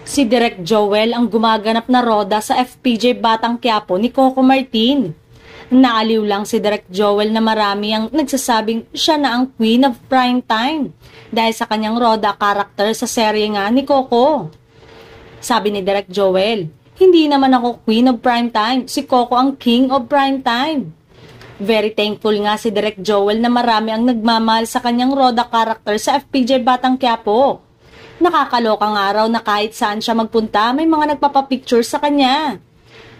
Si Direk Joel ang gumaganap na roda sa FPJ Batang Quiapo ni Coco Martin. Naaliw lang si Direk Joel na marami ang nagsasabing siya na ang queen of primetime dahil sa kanyang roda karakter sa serye nga ni Coco. Sabi ni Direk Joel, hindi naman ako queen of primetime, si Coco ang king of primetime. Very thankful nga si Direk Joel na marami ang nagmamahal sa kanyang roda karakter sa FPJ Batang Quiapo. Nakakalokang araw na kahit saan siya magpunta, may mga nagpapapicture sa kanya.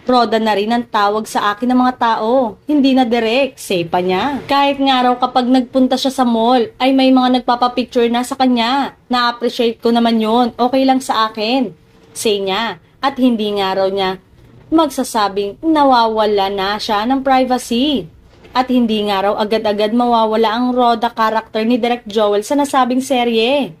Roda na rin ang tawag sa akin ng mga tao, hindi na Direk, say pa niya. Kahit nga raw kapag nagpunta siya sa mall, ay may mga nagpapapicture na sa kanya. Na-appreciate ko naman yun, okay lang sa akin, say niya. At hindi nga raw niya magsasabing nawawala na siya ng privacy. At hindi nga raw agad-agad mawawala ang roda karakter ni Direk Joel sa nasabing serye.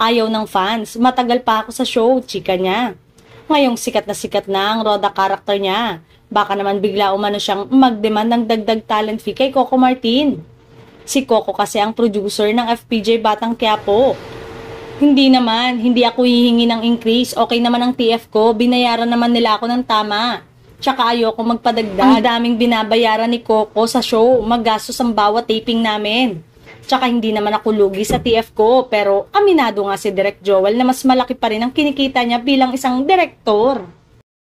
Ayaw ng fans, matagal pa ako sa show, chika niya. Ngayong sikat na ang roda karakter niya. Baka naman bigla umano siyang mag-demand ng dagdag talent fee kay Coco Martin. Si Coco kasi ang producer ng FPJ Batang Quiapo. Hindi naman, hindi ako hihingi ng increase. Okay naman ang TF ko, binayaran naman nila ako ng tama. Tsaka ayoko magpadagdag. Ang daming binabayaran ni Coco sa show, maggastos ang bawat taping namin. Tsaka hindi naman ako lugi sa TF ko, pero aminado nga si Direk Joel na mas malaki pa rin ang kinikita niya bilang isang direktor.